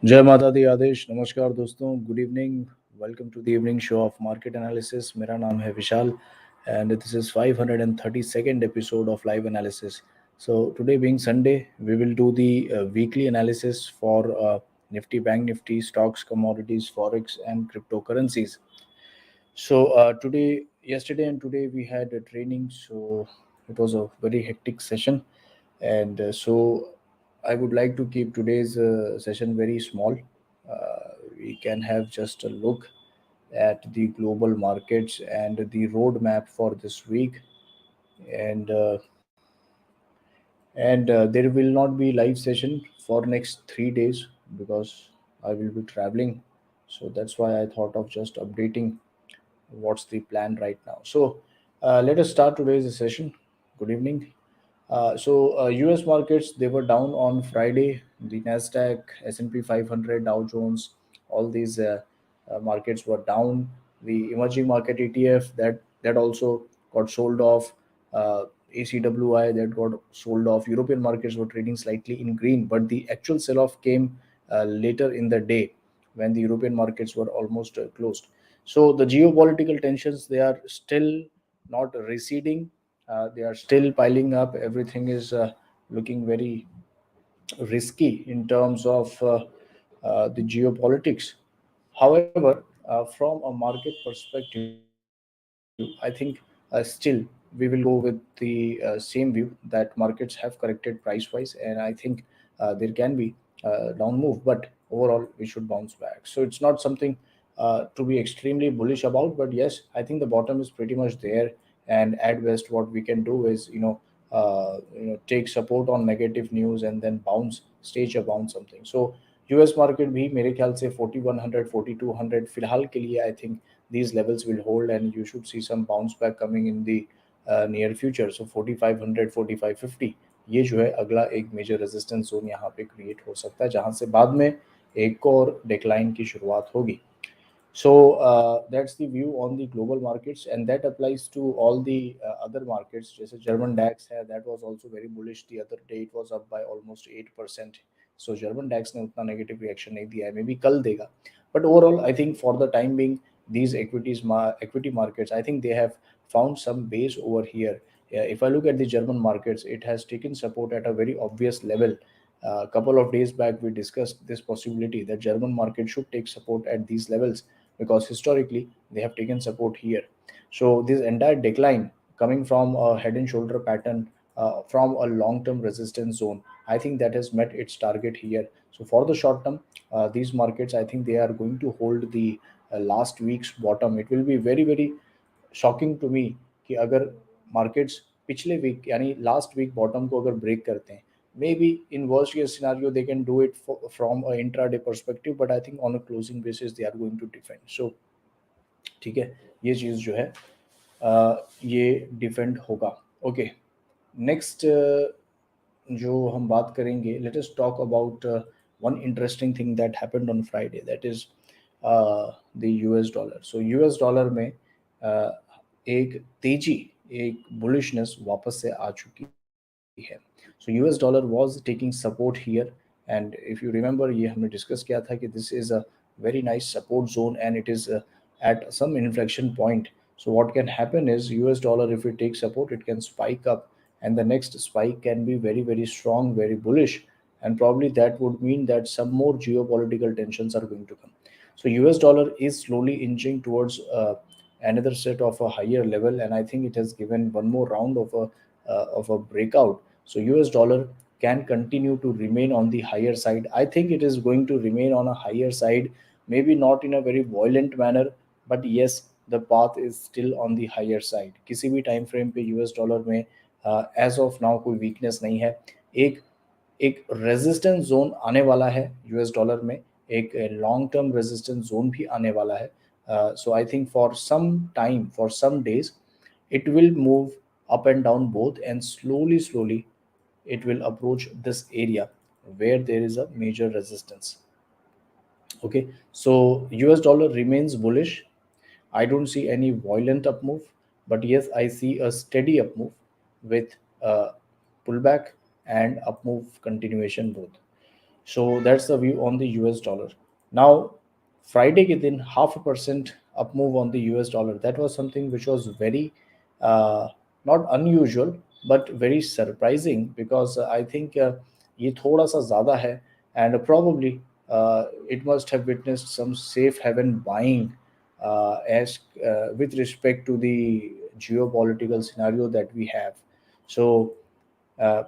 जय माता दी आदेश। नमस्कार दोस्तों, good evening. Welcome to the evening show of market analysis. मेरा नाम है Vishal and this is 532nd episode of live analysis. So today being Sunday, we will do the weekly analysis for Nifty, Bank Nifty, stocks, commodities, Forex and cryptocurrencies. So yesterday and today we had a training, so it was a very hectic session, and so I would like to keep today's session very small. We can have just a look at the global markets and the roadmap for this week, and there will not be live session for next 3 days because I will be traveling. So that's why I thought of just updating what's the plan right now. So let us start today's session. Good evening. US markets, they were down on Friday. The Nasdaq, S&P 500, Dow Jones, all these markets were down. The emerging market ETF, that also got sold off. ACWI, that got sold off. European markets were trading slightly in green, but the actual sell-off came later in the day when the European markets were almost closed. So the geopolitical tensions, they are still not receding. They are still piling up. Everything is looking very risky in terms of the geopolitics. However, from a market perspective, I think still we will go with the same view that markets have corrected price wise, and I think there can be down move, but overall we should bounce back. So it's not something to be extremely bullish about, but yes, I think the bottom is pretty much there, and at best what we can do is take support on negative news and then bounce, stage a bounce something. So US market भी मेरे ख्याल से 4100 4200 फिलहाल के लिए I think these levels will hold and you should see some bounce back coming in the near future. So 4500 4550 ये जो है अगला एक मेजर रेजिस्टेंस जोन यहाँ पे क्रिएट हो सकता है, जहाँ से बाद में एक और डिक्लाइन की शुरुआत होगी. So that's the view on the global markets, and that applies to all the other markets. जैसे German DAX है, that was also very bullish the other day. It was up by almost 8%. So German DAX ने उतना negative reaction नहीं दिया है, maybe कल देगा. But overall, I think for the time being, these equity markets, I think they have found some base over here. Yeah, if I look at the German markets, it has taken support at a very obvious level. A couple of days back, we discussed this possibility that German market should take support at these levels because historically they have taken support here. So this entire decline coming from a head and shoulder pattern from a long-term resistance zone, I think that has met its target here. So for the short term, these markets, I think they are going to hold the last week's bottom. It will be very very shocking to me कि अगर markets पिछले week यानी last week bottom को अगर break करते हैं, maybe in worst case scenario they can do it from a intraday perspective, but I think on a closing basis they are going to defend. So ठीक है, ये चीज़ जो है ये डिफेंड होगा. ओके, नेक्स्ट जो हम बात करेंगे, let us talk about one interesting thing that happened on Friday, that is the US dollar. So US dollar में एक तेजी, एक बुलिशनेस वापस से आ चुकी है. So US dollar was taking support here, and if you remember ये हमने डिस्कस किया था कि this is a very nice support zone and it is at some inflection point. So what can happen is US dollar, if it takes support, it can spike up, and the next spike can be very very strong, very bullish, and probably that would mean that some more geopolitical tensions are going to come. So US dollar is slowly inching towards another set of a higher level, and I think it has given one more round of a breakout. So US dollar can continue to remain on the higher side. I think it is going to remain on a higher side, maybe not in a very violent manner, but yes, the path is still on the higher side. किसी भी time frame पे US dollar में as of now कोई weakness नहीं है. एक एक resistance zone आने वाला है यूएस डॉलर में, एक लॉन्ग टर्म रेजिस्टेंस जोन भी आने वाला है. So I think for some time, for some days, it will move up and down both, and slowly it will approach this area where there is a major resistance. Okay, so US dollar remains bullish. I don't see any violent up move, but yes, I see a steady up move with a pullback and up move continuation both. So that's the view on the US dollar. Now Friday के दिन 0.5% up move on the US dollar. That was something which was very uh, not unusual but very surprising, because I think ये थोड़ा सा ज़्यादा है, and probably it must have witnessed some safe haven buying as with respect to the geopolitical scenario that we have. So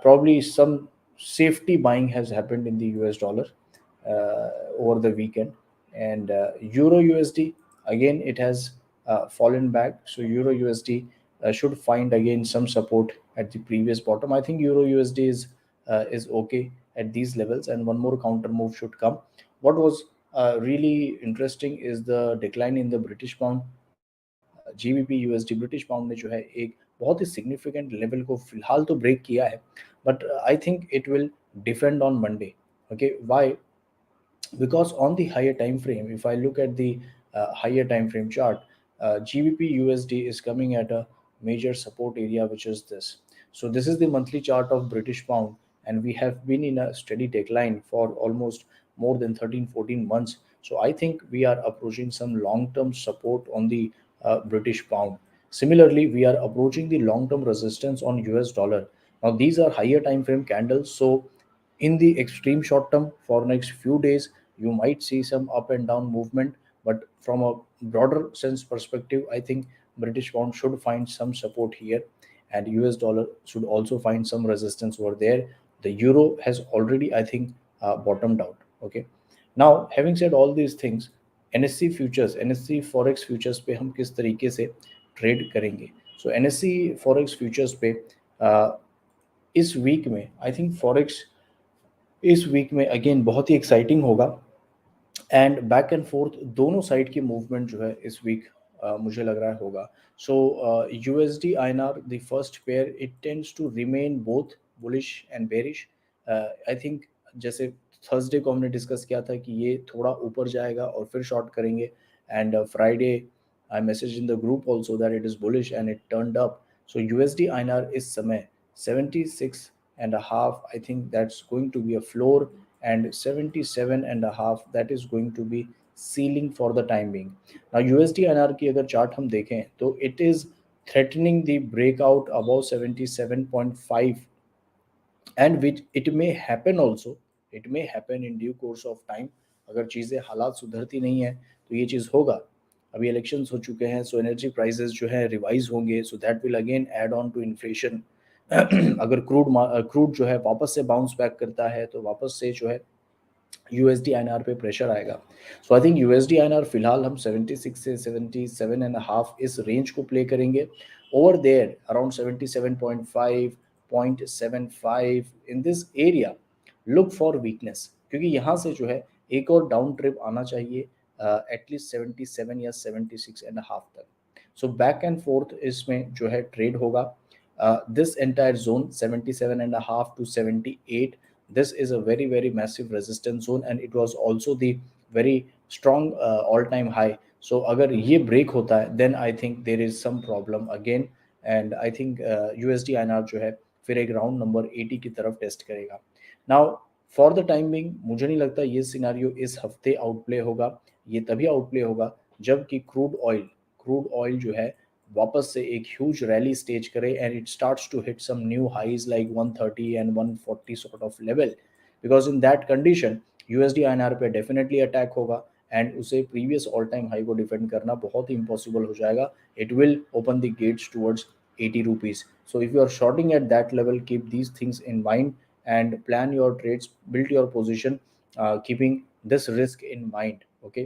probably some safety buying has happened in the US dollar over the weekend. And Euro USD, again, it has fallen back. So Euro USD should find again some support at the previous bottom. I think Euro USD is okay at these levels, and one more counter move should come. What was really interesting is the decline in the British pound. GBP USD British pound ने जो है एक बहुत ही significant level को फिलहाल तो break किया है, but I think it will defend on Monday. Okay, why? Because on the higher time frame, if I look at the higher time frame chart, GBP USD is coming at a major support area, which is this. So this is the monthly chart of British pound, and we have been in a steady decline for almost more than 13-14 months. So I think we are approaching some long term support on the British pound. Similarly, we are approaching the long term resistance on US dollar. Now these are higher time frame candles, so in the extreme short term for next few days you might see some up and down movement, but from a broader sense perspective, I think British pound should find some support here, and US dollar should also find some resistance over there. The euro has already, I think, bottomed out. Okay, now having said all these things, NSC futures, NSC forex futures पे हम किस तरीके से trade करेंगे? सो NSC forex futures पे इस week में I think forex इस वीक में अगेन बहुत ही एक्साइटिंग होगा, एंड बैक एंड फोर्थ दोनों साइड की मूवमेंट जो है इस वीक मुझे लग रहा है होगा. So USD INR the first pair it tends to remain both bullish and bearish. I think जैसे थर्सडे को हमने डिस्कस किया था कि ये थोड़ा ऊपर जाएगा और फिर शॉर्ट करेंगे, and Friday I message in the group also that it is bullish and it turned up. So USD INR इस समय 76 and a half, I think that's going to be a floor, and 77 and a half, that is going to be ceiling for the time being. Now USD INR की अगर chart हम देखें तो it is threatening the breakout above 77.5, and which it may happen also, it may happen in due course of time. अगर चीज़ें हालात सुधरती नहीं है तो ये चीज़ होगा. अभी इलेक्शंस हो चुके हैं, सो एनर्जी प्राइसेस जो है रिवाइज होंगे, so that will again add on to inflation. अगर क्रूड जो है वापस से बाउंस बैक करता है तो वापस से जो है USD INR पे प्रेशर आएगा. So I think USD INR फिलहाल हम 76 से 77 एंड हाफ इस रेंज को प्ले करेंगे. Over there around 77.5, 0.75 in this area look for weakness, क्योंकि यहाँ से जो है एक और डाउन ट्रिप आना चाहिए एटलीस्ट 77 या 76 एंड हाफ तक. सो बैक एंड फोर्थ इसमें जो है ट्रेड होगा. This entire zone 77 and a half to 78, this is a very very massive resistance zone, and it was also the very strong all time high. So अगर ये break होता है then I think there is some problem again, and I think USD INR जो है फिर एक round number 80 की तरफ टेस्ट करेगा. Now for the time being मुझे नहीं लगता ये सिनारियो इस हफ्ते आउटप्ले होगा. ये तभी आउटप्ले होगा जबकि क्रूड ऑयल जो है वापस से एक ह्यूज रैली स्टेज करे, and it starts to hit some new highs like 130 and 140 sort of level. Because in that condition USD INR पे डेफिनेटली अटैक होगा, एंड उसे प्रीवियस ऑल टाइम हाई को डिफेंड करना बहुत ही इम्पॉसिबल हो जाएगा. It will open the gates towards 80 rupees. So if you are shorting at that level, keep these things in mind and plan your trades, build your position keeping this risk in mind. Okay,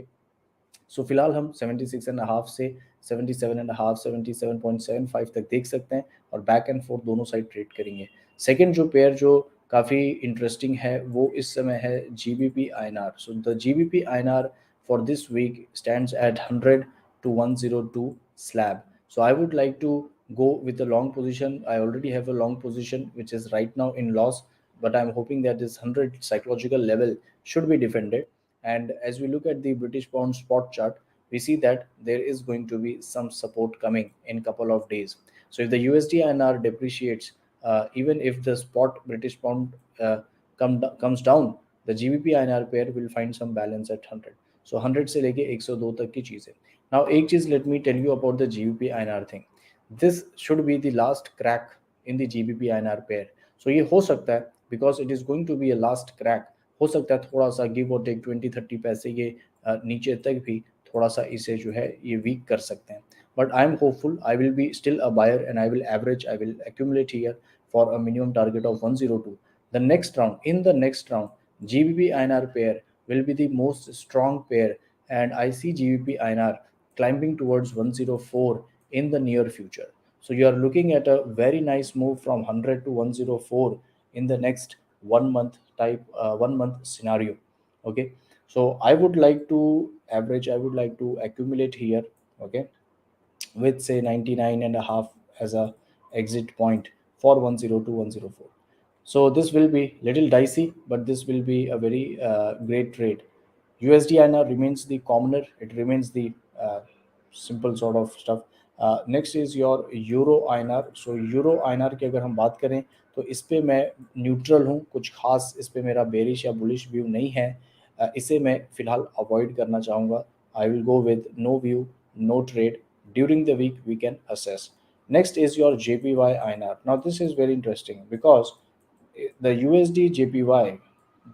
सो फिलहाल हम 76 and half से 77 and half 77.75 तक देख सकते हैं, और back and forth दोनों side trade करेंगे. सेकंड जो पेयर जो काफ़ी इंटरेस्टिंग है वो इस समय है GBP INR. So the GBP INR for this week stands at 100 to 102 slab. So I would like to go with a long position. I already have a long position which is right now in loss, but I'm hoping that this 100 psychological level should be defended. And as we look at the British pound spot chart, we see that there is going to be some support coming in couple of days. So if the USD INR depreciates, even if the spot British pound comes down the GBP INR pair will find some balance at 100. So 100 से लेके 102 तक की चीज़ है. Now एक चीज़ let me tell you about the GBP INR thing. This should be the last crack in the GBP INR pair. So ये हो सकता है because it is going to be a last crack. हो सकता है थोड़ा सा give or take 20-30 पैसे ये नीचे तक भी थोड़ा सा इसे जो है ये वीक कर सकते हैं. But I am hopeful. I will be still a buyer and I will average. I will accumulate here for a minimum target of 102. The next round, in the next round, GBP INR pair will be the most strong pair, and I see GBP INR climbing towards 104 in the near future. So you are looking at a very nice move from 100 to 104 in the next 1 month type 1 month scenario. Okay, so I would like to average. I would like to accumulate here. Okay, with say 99 and a half as a exit point for 102 104. So this will be little dicey, but this will be a very great trade. USD INR remains the commoner. It remains the simple sort of stuff. Next is your Euro INR. So Euro INR की अगर हम बात करें तो इस पे मैं neutral हूँ. कुछ खास इस पे मेरा बेरिश या बुलिश व्यू नहीं है. इसे मैं फिलहाल अवॉइड करना चाहूँगा. I will go with no view, no trade. During the week, we can assess. Next is your JPY INR. Now, this is very interesting because the USD JPY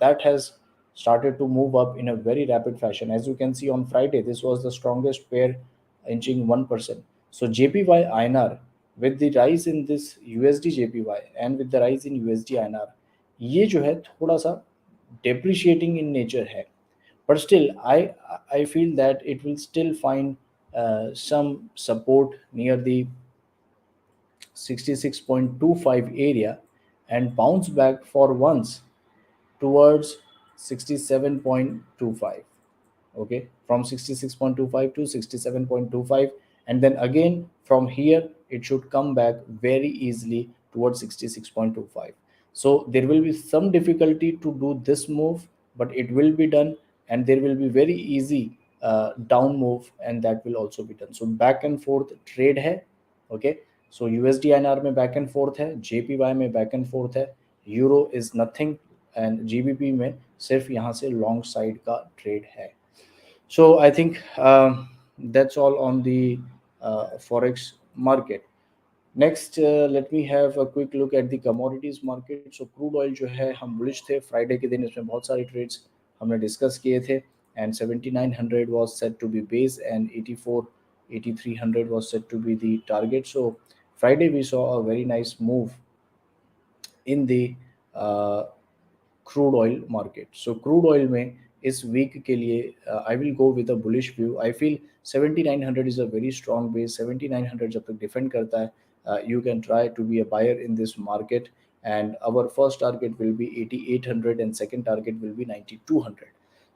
that has started to move up in a very rapid fashion. As you can see on Friday, this was the strongest pair, inching 1%. So JPY INR, with the rise in this USD JPY and with the rise in USD INR, ये जो है थोड़ा सा depreciating in nature है. But still, I feel that it will still find some support near the 66.25 area and bounce back for once towards 67.25. Okay, from 66.25 to 67.25, and then again from here it should come back very easily towards 66.25. So there will be some difficulty to do this move, but it will be done, and there will be very easy down move, and that will also be done. So back and forth trade hai. Okay, so USD INR में back and forth है, JPY में back and forth है, euro is nothing, and GBP में सिर्फ यहाँ से long side का trade है. So I think that's all on the forex market. Next, let me have a quick look at the commodities market. So crude oil जो है हम bullish थे फ्राइडे के दिन, इसमें बहुत सारे ट्रेड्स हमने डिस्कस किए थे, and 7900 was said to be base and 8300 was said to be the target. So Friday we saw a very nice move in the uh, crude oil market. So crude oil में इस week के लिए I will go with a bullish view. I feel 7900 is a very strong base. 7900 जब तक defend करता है, you can try to be a buyer in this market, and our first target will be 8800 and second target will be 9200.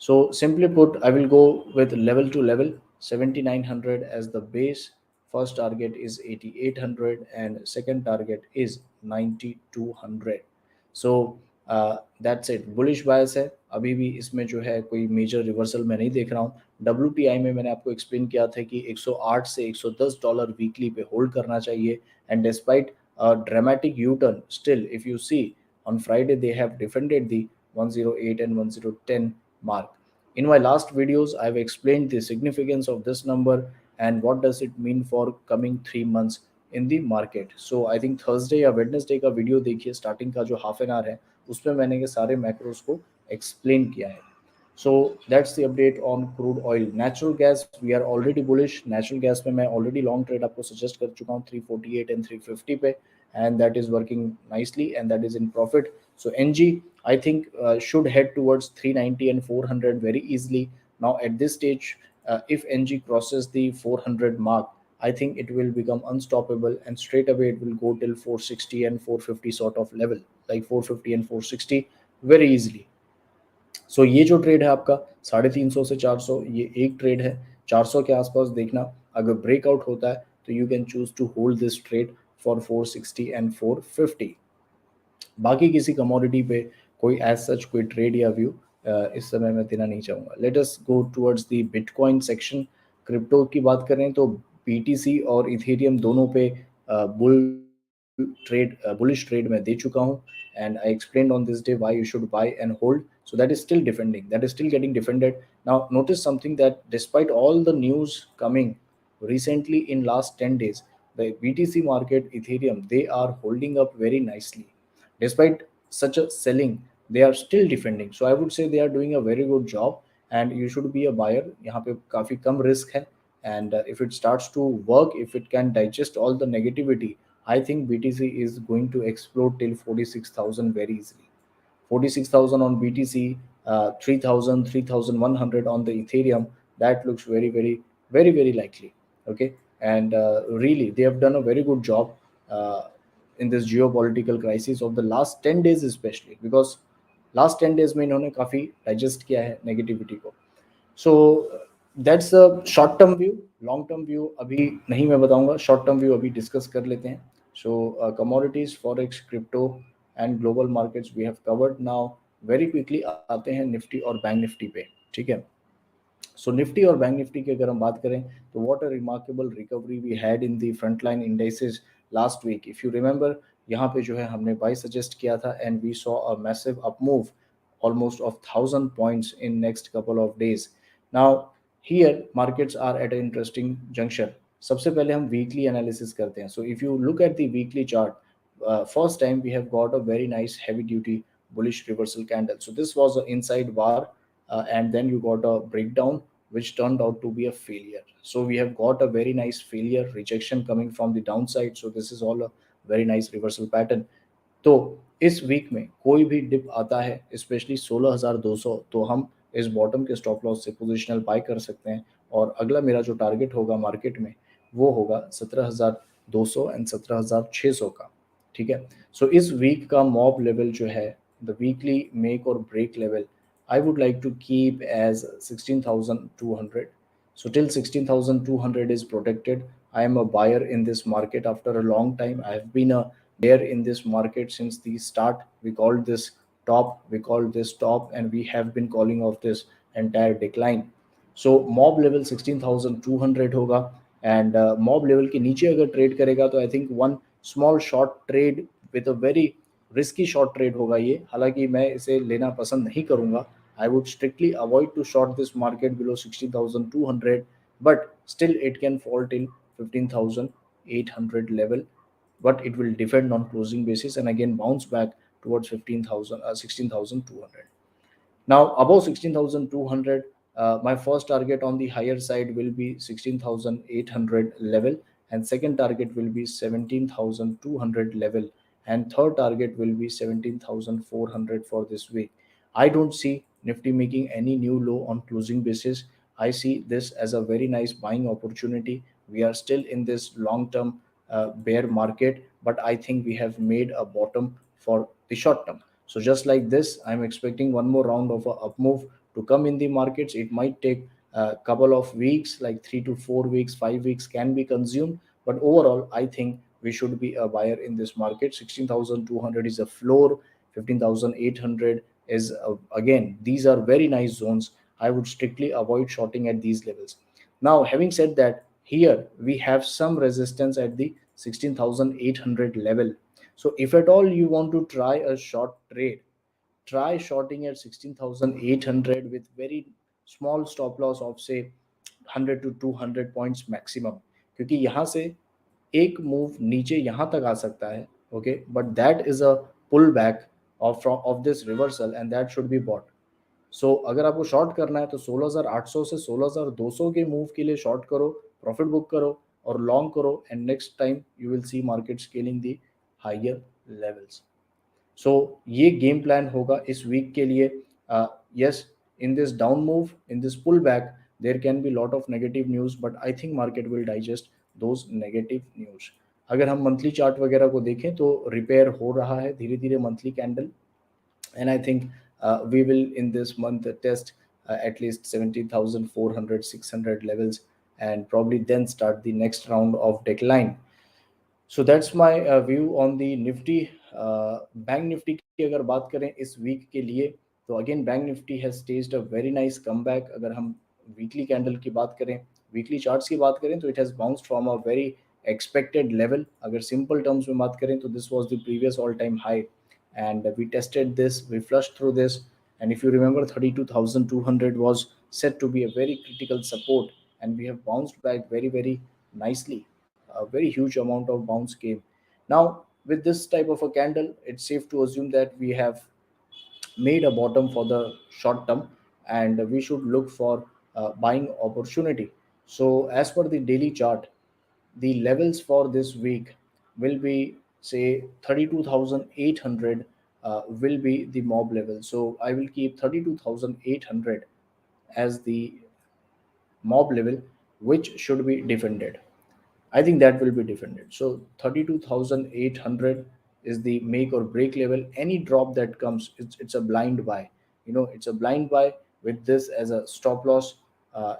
So simply put, I will go with level to level. 7900 as the base, first target is 8800 and second target is 9200. So that's it. Bullish bias है. अभी भी इसमें जो है कोई major reversal मैं नहीं देख रहा हूँ. WTI में मैंने आपको एक्सप्लेन किया था कि 108 से $110 वीकली पे होल्ड करना चाहिए, and despite dramatic U turn still if you see on Friday they have defended the 108 and 1010 mark. In my last videos I've explained the significance of this number and what does it mean for coming 3 months in the market. So I think Thursday या Wednesday का video देखिए, starting का जो half an hour है उसमें मैंने ये सारे मैक्रोस को एक्सप्लेन किया है. So that's the update on crude oil. Natural gas we are already bullish. Natural gas में मैं ऑलरेडी लॉन्ग ट्रेड आपको सजेस्ट कर चुका हूँ 348 एंड 350 पे, and that is working nicely and that is in profit. So NG I think should head towards 390 and 400 very easily. Now at this stage, if NG crosses the 400 mark, I think it will become unstoppable and straight away it will go till 460 and 450 sort of level, like 450 and 460 very easily. So ये जो trade है आपका 350 से 400, ये एक trade है. 400 के आसपास देखना, अगर ब्रेकआउट होता है तो you can choose to hold this trade for 460 and 450. बाकी किसी कमोडिटी पे कोई एज सच कोई ट्रेड या व्यू इस समय मैं देना नहीं चाहूँगा. Let us go towards the bitcoin section. Crypto की बात करें तो BTC और इथेरियम दोनों पे बुलिश ट्रेड मैं दे चुका हूँ, and I explained on this day why you should buy and hold. So that is still defending, that is still getting defended. Now notice something, that despite all the news coming recently in last 10 days, the BTC market, Ethereum, they are holding up very nicely. Despite such a selling, they are still defending. So I would say they are doing a very good job, and you should be a buyer. यहाँ पे काफी कम risk है, and if it starts to work, if it can digest all the negativity, I think BTC is going to explode till 46,000 very easily. 46,000 on BTC, 3,000, 3,100 on the Ethereum. That looks very, very, very, very likely. Okay, and really, they have done a very good job uh, in this geopolitical crisis of the last 10 days, especially because last 10 days में इन्होंने काफी digest किया है negativity को. So that's a short term view. Long term view अभी नहीं मैं बताऊंगा, शॉर्ट टर्म व्यू अभी डिस्कस कर लेते हैं. So commodities, forex, crypto and global markets we have covered. Now very quickly आते हैं निफ्टी और बैंक निफ्टी पे. ठीक है, सो निफ्टी और बैंक निफ्टी की अगर हम बात करें तो what a remarkable recovery we had in the front line indexes last week. If you remember, यहाँ पे जो है हमने बाई सजेस्ट किया था, and we saw a massive up move almost of 1,000 points in next couple of days. Now here markets are at an interesting juncture. सबसे पहले हम weekly analysis करते हैं. So if you look at the weekly chart, first time we have got a very nice heavy duty bullish reversal candle. So this was an inside bar, and then you got a breakdown which turned out to be a failure. So we have got a very nice failure rejection coming from the downside. So this is all a very nice reversal pattern. तो इस week में कोई भी dip आता है, specially 16,200, तो हम इस बॉटम के स्टॉप लॉस से पोजिशनल बाय कर सकते हैं. और अगला मेरा जो टारगेट होगा मार्केट में वो होगा 17,200 एंड 17,600 का. ठीक है, सो इस वीक का मॉब लेवल जो है, the weekly make or break level, I would like to keep as 16,200. So till 16,200 is protected, I am a buyer in this market after a long time. I have been a bear in this market since the start. We called this top, we called this top, and we have been calling off this entire decline. So mob level 16,200 होगा, and mob level के नीचे अगर trade करेगा तो I think one small short trade with a very risky short trade होगा ये. हालांकि मैं इसे लेना पसंद नहीं करूंगा. I would strictly avoid to short this market below 16,200, but still it can fall till 15,800 level, but it will depend on closing basis and again bounce back towards 15,000, 16,200. Now, above 16,200, my first target on the higher side will be 16,800 level, and second target will be 17,200 level, and third target will be 17,400 for this week. I don't see Nifty making any new low on closing basis. I see this as a very nice buying opportunity. We are still in this long term bear market, but I think we have made a bottom for the short term. So just like this, I'm expecting one more round of a up move to come in the markets. It might take a couple of weeks, like 3 to 4 weeks, 5 weeks can be consumed. But overall, I think we should be a buyer in this market. 16,200 is a floor. 15,800 is again. These are very nice zones. I would strictly avoid shorting at these levels. Now, having said that, here we have some resistance at the 16,800 level. So if at all you want to try a short trade, try shorting at 16,800 with very small stop loss of say 100 to 200 points maximum. क्योंकि यहाँ से एक move नीचे यहाँ तक आ सकता है. Okay, but that is a pull back of this reversal and that should be bought. So अगर आपको शॉर्ट करना है तो 16,800 से 16,200 के मूव के लिए शॉर्ट करो, प्रॉफिट बुक करो और लॉन्ग करो, and next time you will see market scaling the higher levels. So ये गेम प्लान होगा इस वीक के लिए. Yes, in this down move, in this pull back, there can be lot of negative news, but I think market will digest those negative news. अगर हम monthly chart वगैरह को देखें तो रिपेयर हो रहा है धीरे धीरे monthly candle, and I think we will in this month test at least 17,400, 600 levels, and probably then start the next round of decline. So that's my view on the Nifty. Bank Nifty की अगर बात करें इस week के लिए, तो again bank Nifty has staged a very nice comeback. अगर हम वीकली कैंडल की बात करें, वीकली चार्ट्स की बात करें, तो it has bounced from a very expected level. अगर सिंपल टर्म्स में बात करें तो this was the previous all time high, and we tested this, we flushed through this. And if you remember, 32,200 was said to be a very critical support, and we have bounced back very, very nicely. A very huge amount of bounce came. Now with this type of a candle, it's safe to assume that we have made a bottom for the short term, and we should look for buying opportunity. So as per the daily chart, the levels for this week will be, say, 32,800 will be the mob level. So I will keep 32,800 as the mob level, which should be defended. I think that will be defended. So 32,800 is the make or break level. Any drop that comes, it's a blind buy. It's a blind buy with this as a stop loss.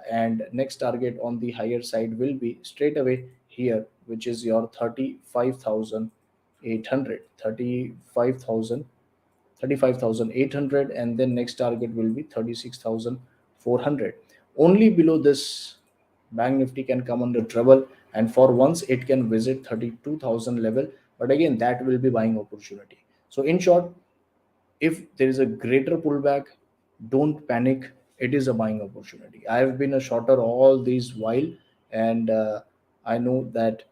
And next target on the higher side will be straight away here, which is your 35,800, 35,800, and then next target will be 36,400. Only below this, bank nifty can come under trouble, and for once it can visit 32,000 level, but again that will be buying opportunity. So in short, if there is a greater pullback, don't panic. It is a buying opportunity. I have been a shorter all these while, and I know that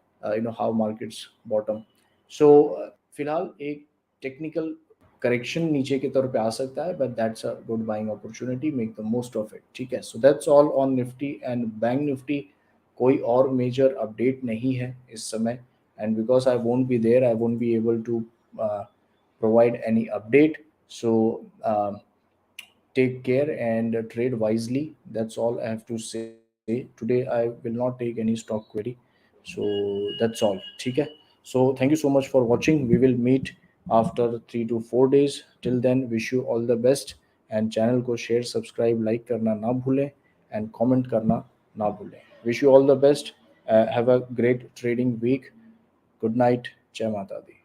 how markets bottom. So फिलहाल एक technical correction नीचे की तरफ पे आ सकता है, but that's a good buying opportunity, make the most of it. ठीक है, so that's all on Nifty and bank Nifty. कोई और मेजर अपडेट नहीं है इस समय, and because I won't be there, I won't be able to provide any update. So take care and trade wisely. That's all I have to say. Today I will not take any stock query. So that's all. Okay. So thank you so much for watching. We will meet after 3 to 4 days. Till then, wish you all the best. And channel को share, subscribe, like करना ना भूलें, and comment करना ना भूलें. Wish you all the best. Have a great trading week. Good night. Jai Mata Di.